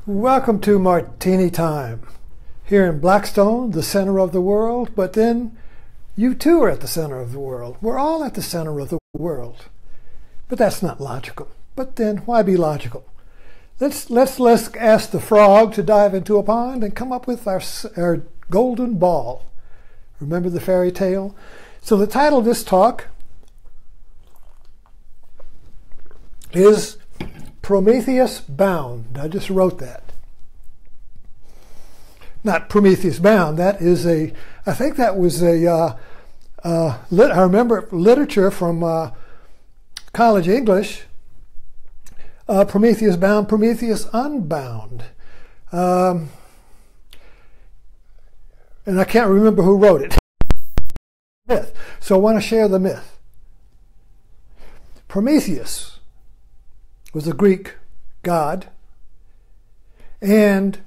Welcome to Martini Time. Here in Blackstone, the center of the world, but then you too are at the center of the world. We're all at the center of the world. But that's not logical. But then why be logical? Let's ask the frog to dive into a pond and come up with our golden ball. Remember the fairy tale? So the title of this talk is Prometheus Bound. I just wrote that. Not Prometheus Bound. That is I think that was I remember literature from college English. Prometheus Bound, Prometheus Unbound. And I can't remember who wrote it. Myth. So I want to share the myth. Prometheus was a Greek god, and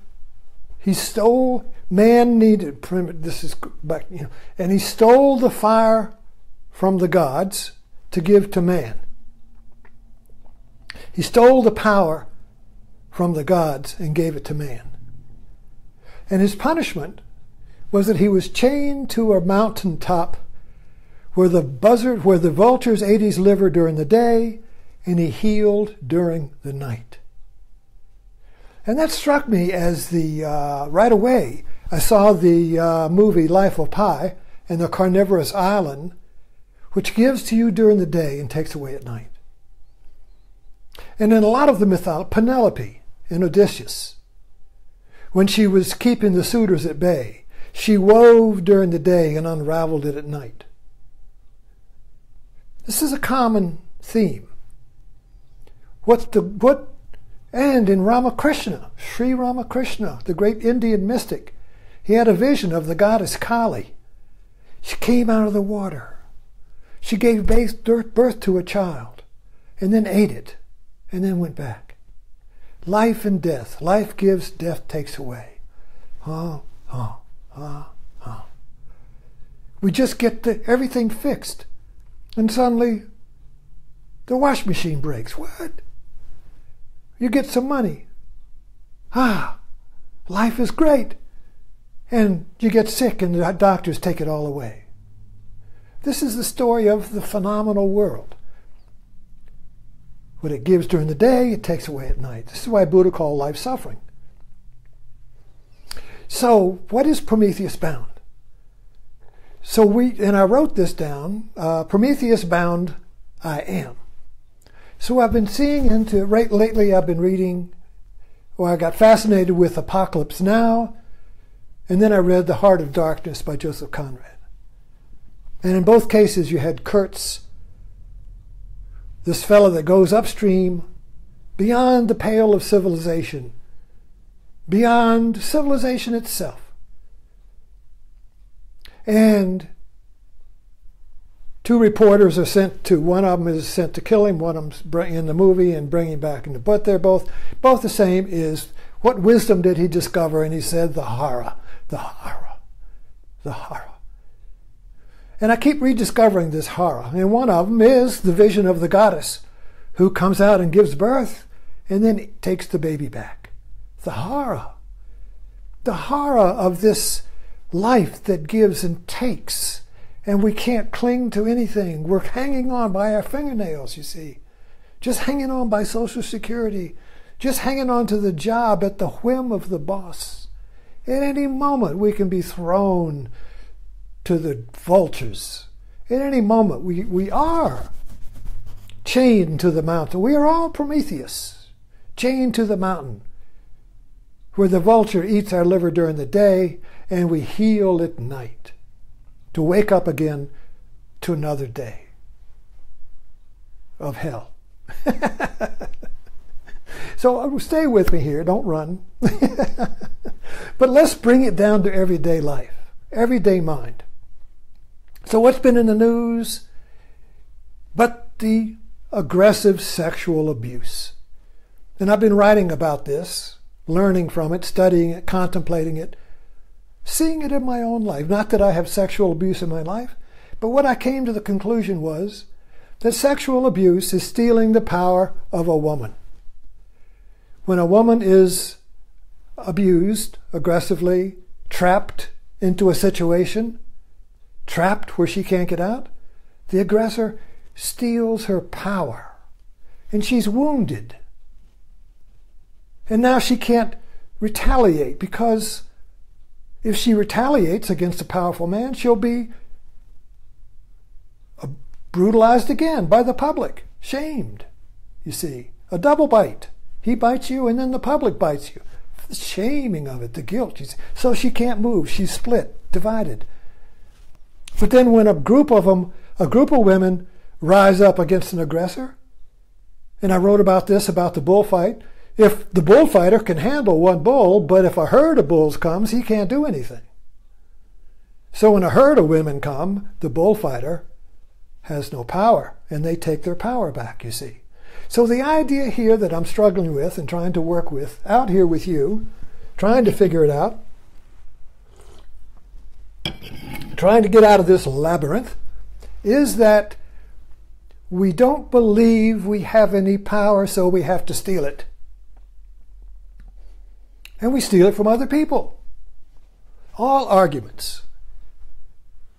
he stole, and he stole the fire from the gods to give to man. He stole the power from the gods and gave it to man. And his punishment was that he was chained to a mountaintop where the vultures ate his liver during the day, and he healed during the night. And that struck me as right away, I saw the movie Life of Pi and the Carnivorous Island, which gives to you during the day and takes away at night. And in a lot of the mythology, Penelope and Odysseus, when she was keeping the suitors at bay, she wove during the day and unraveled it at night. This is a common theme. And in Ramakrishna, Sri Ramakrishna, the great Indian mystic, he had a vision of the goddess Kali. She came out of the water. She gave birth to a child, and then ate it, and then went back. Life and death. Life gives, death takes away. We just get everything fixed, and suddenly the wash machine breaks. What? You get some money. Life is great. And you get sick and the doctors take it all away. This is the story of the phenomenal world. What it gives during the day, it takes away at night. This is why Buddha called life suffering. So, what is Prometheus Bound? And I wrote this down, Prometheus Bound I Am. So I've been seeing into it. Right lately I've been reading, I got fascinated with Apocalypse Now, and then I read The Heart of Darkness by Joseph Conrad. And in both cases you had Kurtz, this fellow that goes upstream, beyond the pale of civilization, beyond civilization itself. And two reporters are sent to, one of them is sent to kill him, one of them's in the movie and bring him back. But they're both the same is, what wisdom did he discover? And he said, the hara, the hara, the hara. And I keep rediscovering this hara. And one of them is the vision of the goddess who comes out and gives birth and then takes the baby back. The hara. The hara of this life that gives and takes. And we can't cling to anything. We're hanging on by our fingernails, you see. Just hanging on by Social Security. Just hanging on to the job at the whim of the boss. At any moment we can be thrown to the vultures. At any moment we are chained to the mountain. We are all Prometheus, chained to the mountain, where the vulture eats our liver during the day and we heal at night, to wake up again to another day of hell. So stay with me here, don't run. But let's bring it down to everyday life, everyday mind. So what's been in the news but the aggressive sexual abuse? And I've been writing about this, learning from it, studying it, contemplating it, seeing it in my own life. Not that I have sexual abuse in my life, but what I came to the conclusion was that sexual abuse is stealing the power of a woman. When a woman is abused aggressively, trapped into a situation, trapped where she can't get out, the aggressor steals her power. And she's wounded. And now she can't retaliate, because if she retaliates against a powerful man, she'll be brutalized again by the public, shamed, you see. A double bite. He bites you and then the public bites you. The shaming of it, the guilt. So she can't move. She's split, divided. But then when a group of women rise up against an aggressor, and I wrote about this, about the bullfight, if the bullfighter can handle one bull, but if a herd of bulls comes, he can't do anything. So when a herd of women come, the bullfighter has no power, and they take their power back, you see. So the idea here that I'm struggling with and trying to work with, out here with you, trying to figure it out, trying to get out of this labyrinth, is that we don't believe we have any power, so we have to steal it. And we steal it from other people. All arguments,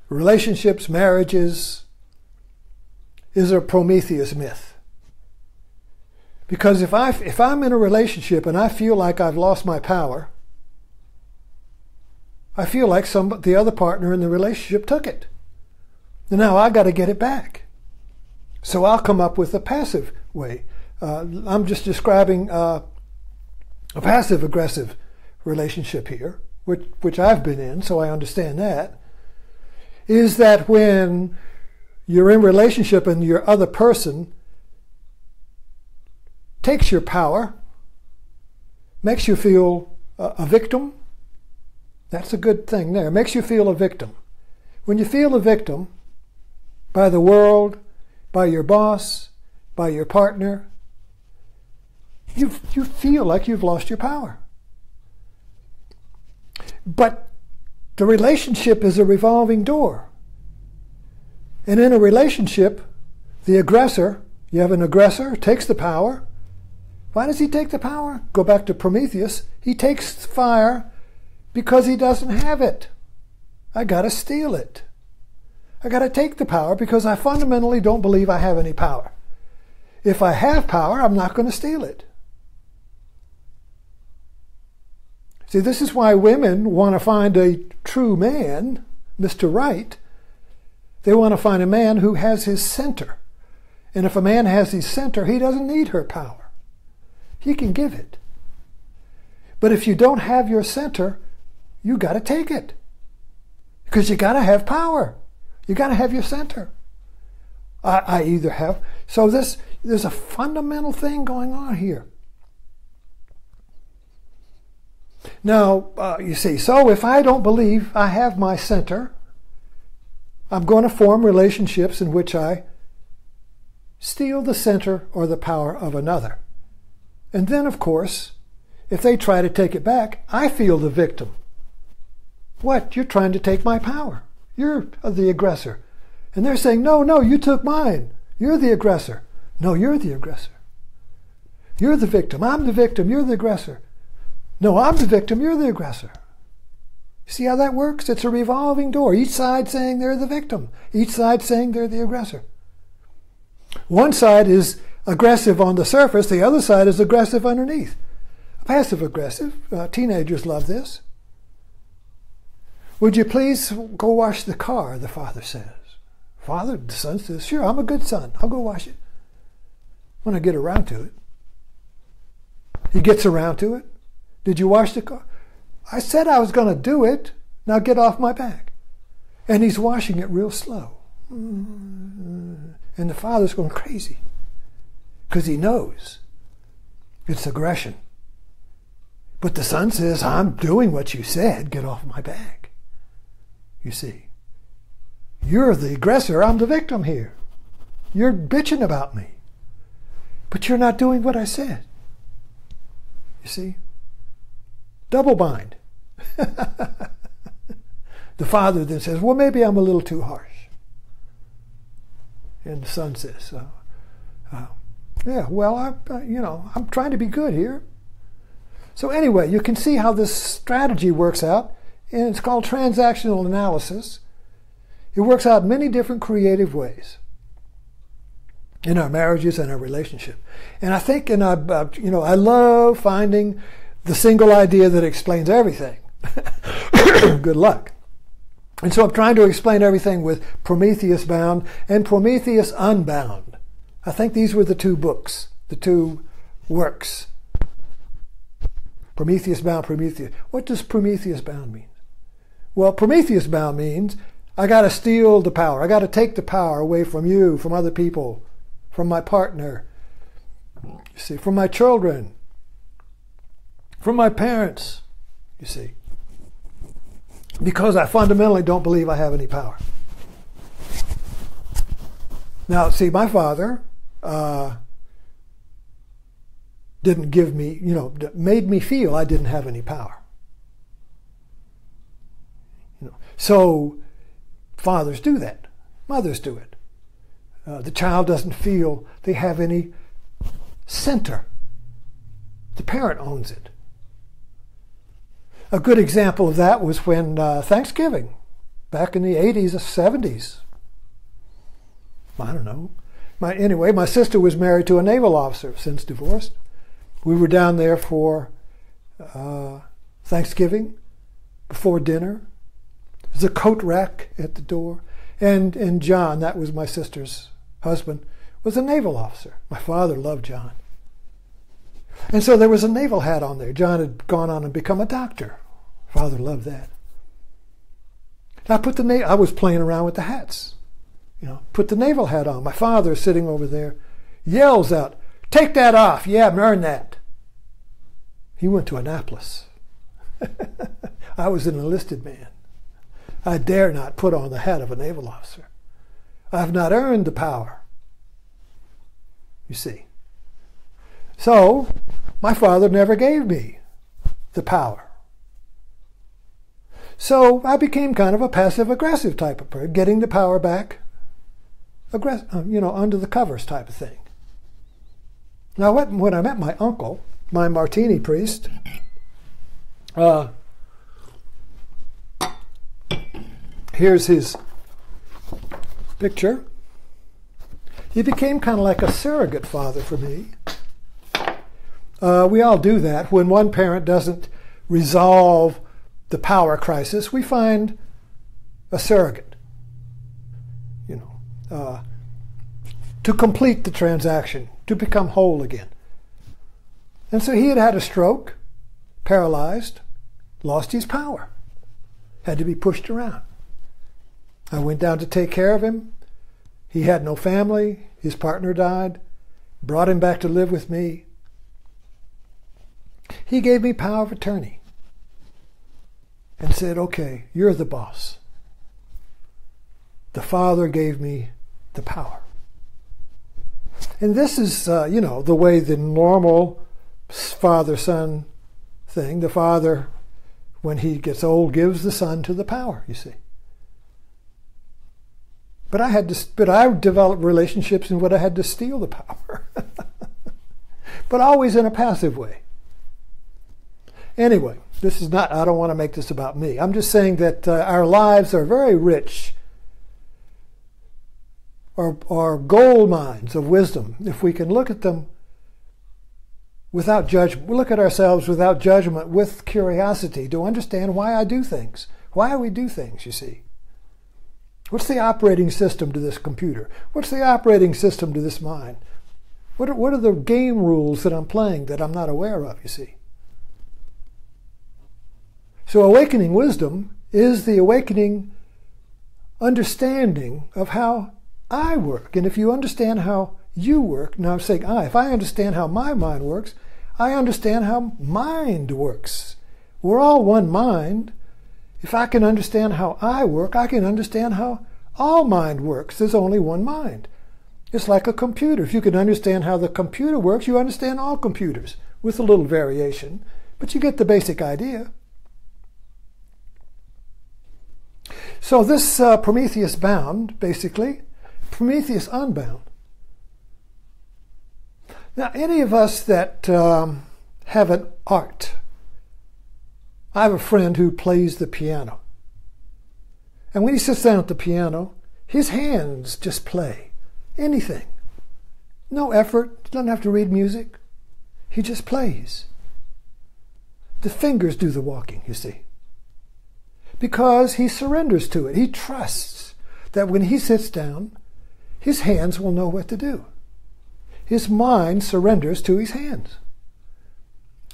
relationships, marriages, is a Prometheus myth. Because if I'm in a relationship and I feel like I've lost my power, I feel like the other partner in the relationship took it. And now I got to get it back. So I'll come up with a passive way. I'm just describing a passive-aggressive relationship here, which I've been in, so I understand that, is that when you're in a relationship and your other person takes your power, makes you feel a victim. That's a good thing there. Makes you feel a victim. When you feel a victim by the world, by your boss, by your partner, you feel like you've lost your power. But the relationship is a revolving door. And in a relationship, the aggressor, you have an aggressor, takes the power. Why does he take the power? Go back to Prometheus. He takes fire because he doesn't have it. I got to steal it. I got to take the power because I fundamentally don't believe I have any power. If I have power, I'm not going to steal it. See, this is why women want to find a true man, Mr. Right. They want to find a man who has his center. And if a man has his center, he doesn't need her power. He can give it. But if you don't have your center, you got to take it. Because you got to have power. You got to have your center. I either have. So there's a fundamental thing going on here. Now, you see, so if I don't believe I have my center, I'm going to form relationships in which I steal the center or the power of another. And then, of course, if they try to take it back, I feel the victim. What? You're trying to take my power. You're the aggressor. And they're saying, no, you took mine. You're the aggressor. No, you're the aggressor. You're the victim. I'm the victim. You're the aggressor. No, I'm the victim. You're the aggressor. See how that works? It's a revolving door. Each side saying they're the victim. Each side saying they're the aggressor. One side is aggressive on the surface. The other side is aggressive underneath. Passive-aggressive. Teenagers love this. Would you please go wash the car, the father says. The son says, sure, I'm a good son. I'll go wash it when I get around to it. He gets around to it. Did you wash the car? I said I was going to do it. Now get off my back. And he's washing it real slow. And the father's going crazy because he knows it's aggression. But the son says, I'm doing what you said. Get off my back. You see, you're the aggressor. I'm the victim here. You're bitching about me. But you're not doing what I said. You see? Double bind. The father then says, well, maybe I'm a little too harsh. And the son says, yeah, well, I'm trying to be good here. So anyway, you can see how this strategy works out, and it's called transactional analysis. It works out in many different creative ways in our marriages and our relationship. And I think, and I love finding the single idea that explains everything. Good luck. And so I'm trying to explain everything with Prometheus Bound and Prometheus Unbound. I think these were the two books, the two works. Prometheus Bound, Prometheus. What does Prometheus Bound mean? Well, Prometheus Bound means I got to steal the power. I got to take the power away from you, from other people, from my partner, you see, from my children, from my parents, you see, because I fundamentally don't believe I have any power. Now, see, my father didn't give me, made me feel I didn't have any power. So fathers do that. Mothers do it. The child doesn't feel they have any center. The parent owns it. A good example of that was when Thanksgiving, back in the 80s or 70s. I don't know. Anyway, my sister was married to a naval officer, since divorced. We were down there for Thanksgiving, before dinner. There's a coat rack at the door. And John, that was my sister's husband, was a naval officer. My father loved John. And so there was a naval hat on there. John had gone on and become a doctor. Father loved that. I was playing around with the hats. Put the naval hat on. My father, sitting over there, yells out, "Take that off. You haven't earned that." He went to Annapolis. I was an enlisted man. I dare not put on the hat of a naval officer. I've not earned the power. You see. So, my father never gave me the power. So I became kind of a passive-aggressive type of person, getting the power back, under the covers type of thing. Now, when I met my uncle, my Martini priest, here's his picture. He became kind of like a surrogate father for me. We all do that. When one parent doesn't resolve the power crisis, we find a surrogate, to complete the transaction, to become whole again. And so he had had a stroke, paralyzed, lost his power, had to be pushed around. I went down to take care of him. He had no family. His partner died. Brought him back to live with me. He gave me power of attorney and said, "Okay, you're the boss." The Father gave me the power. And this is, the way the normal father-son thing. The father, when he gets old, gives the son to the power, you see. But I developed relationships in what I had to steal the power. But always in a passive way. Anyway, I don't want to make this about me. I'm just saying that our lives are very rich, are gold mines of wisdom, if we can look at them without judgment. We look at ourselves without judgment, with curiosity, to understand why I do things. Why we do things, you see. What's the operating system to this computer? What's the operating system to this mind? What are the game rules that I'm playing that I'm not aware of, you see? So awakening wisdom is the awakening understanding of how I work. And if you understand how you work, now I'm saying if I understand how my mind works, I understand how mind works. We're all one mind. If I can understand how I work, I can understand how all mind works. There's only one mind. It's like a computer. If you can understand how the computer works, you understand all computers, with a little variation. But you get the basic idea. So this Prometheus Bound, basically, Prometheus Unbound. Now, any of us that have an art I have a friend who plays the piano. And when he sits down at the piano, his hands just play. Anything. No effort. He doesn't have to read music. He just plays. The fingers do the walking, you see. Because he surrenders to it. He trusts that when he sits down, his hands will know what to do. His mind surrenders to his hands.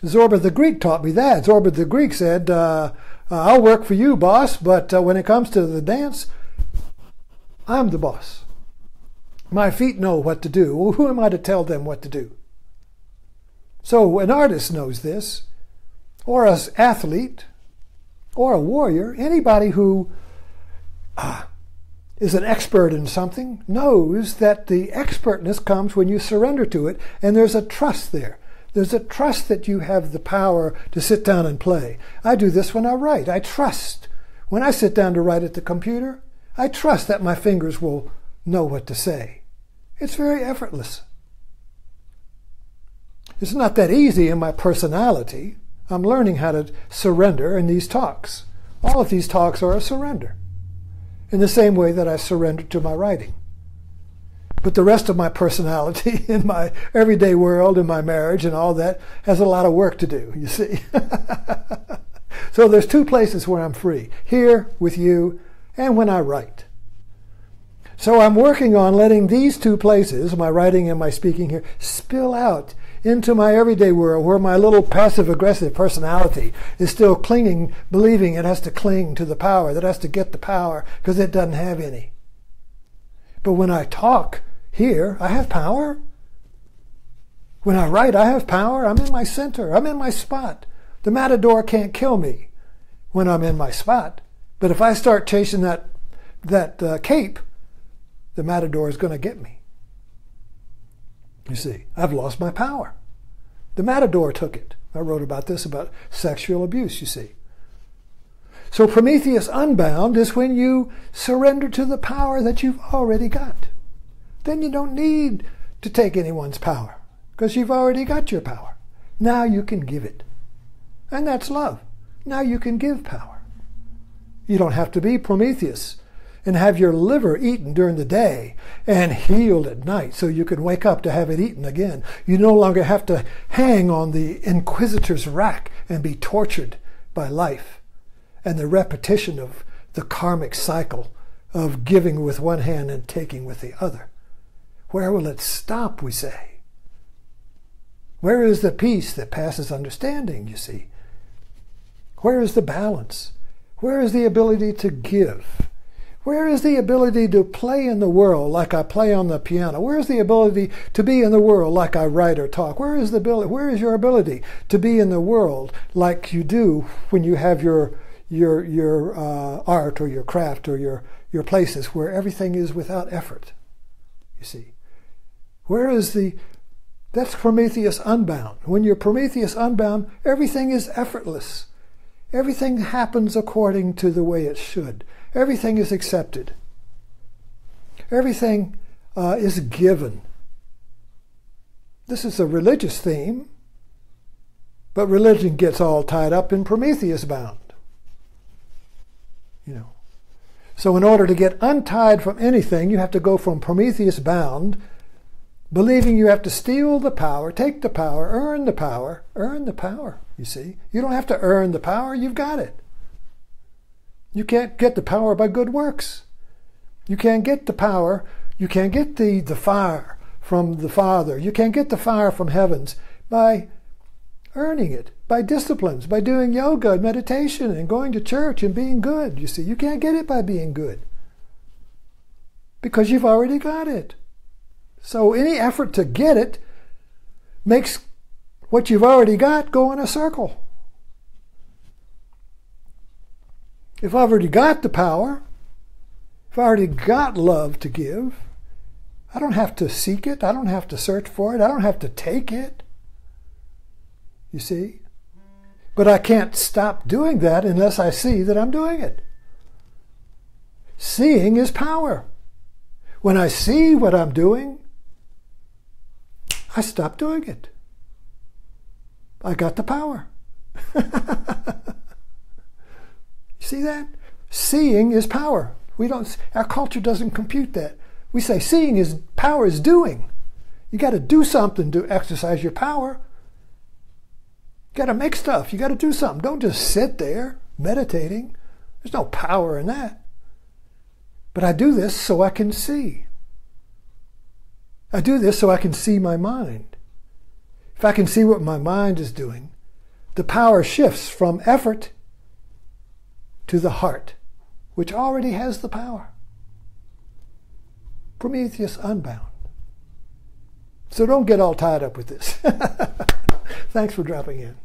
Zorba the Greek taught me that. Zorba the Greek said, I'll work for you, boss, but when it comes to the dance, I'm the boss. My feet know what to do. Well, who am I to tell them what to do? So an artist knows this, or an athlete, or a warrior, anybody who is an expert in something knows that the expertness comes when you surrender to it, and there's a trust there. There's a trust that you have the power to sit down and play. I do this when I write. I trust. When I sit down to write at the computer, I trust that my fingers will know what to say. It's very effortless. It's not that easy in my personality. I'm learning how to surrender in these talks. All of these talks are a surrender, in the same way that I surrender to my writing. But the rest of my personality in my everyday world, in my marriage and all that, has a lot of work to do, you see. So there's two places where I'm free. Here with you and when I write. So I'm working on letting these two places, my writing and my speaking here, spill out into my everyday world where my little passive-aggressive personality is still clinging, believing it has to cling to the power, that it has to get the power because it doesn't have any. But when I talk here, I have power. When I write, I have power. I'm in my center. I'm in my spot. The matador can't kill me when I'm in my spot. But if I start chasing that cape, the matador is going to get me. You see, I've lost my power. The matador took it. I wrote about this, about sexual abuse, you see. So Prometheus Unbound is when you surrender to the power that you've already got. Then you don't need to take anyone's power because you've already got your power. Now you can give it. And that's love. Now you can give power. You don't have to be Prometheus and have your liver eaten during the day and healed at night so you can wake up to have it eaten again. You no longer have to hang on the inquisitor's rack and be tortured by life and the repetition of the karmic cycle of giving with one hand and taking with the other. Where will it stop, we say? Where is the peace that passes understanding, you see? Where is the balance? Where is the ability to give? Where is the ability to play in the world like I play on the piano? Where is the ability to be in the world like I write or talk? Where is your ability to be in the world like you do when you have your art or your craft or your places where everything is without effort? You see, that's Prometheus Unbound. When you're Prometheus Unbound, everything is effortless. Everything happens according to the way it should. Everything is accepted. Everything is given. This is a religious theme, but religion gets all tied up in Prometheus Bound. You know. So in order to get untied from anything, you have to go from Prometheus Bound, believing you have to steal the power, take the power, earn the power, you see. You don't have to earn the power, you've got it. You can't get the power by good works. You can't get the power, you can't get the fire from the Father. You can't get the fire from heavens by earning it, by disciplines, by doing yoga and meditation and going to church and being good. You see, you can't get it by being good because you've already got it. So any effort to get it makes what you've already got go in a circle. If I've already got the power, if I already got love to give, I don't have to seek it. I don't have to search for it. I don't have to take it. You see? But I can't stop doing that unless I see that I'm doing it. Seeing is power. When I see what I'm doing, I stop doing it. I got the power. See that? Seeing is power. Our culture doesn't compute that. We say seeing is power is doing. You got to do something to exercise your power. You got to make stuff. You got to do something. Don't just sit there meditating. There's no power in that. But I do this so I can see. I do this so I can see my mind. If I can see what my mind is doing, the power shifts from effort to the heart, which already has the power. Prometheus Unbound. So don't get all tied up with this. Thanks for dropping in.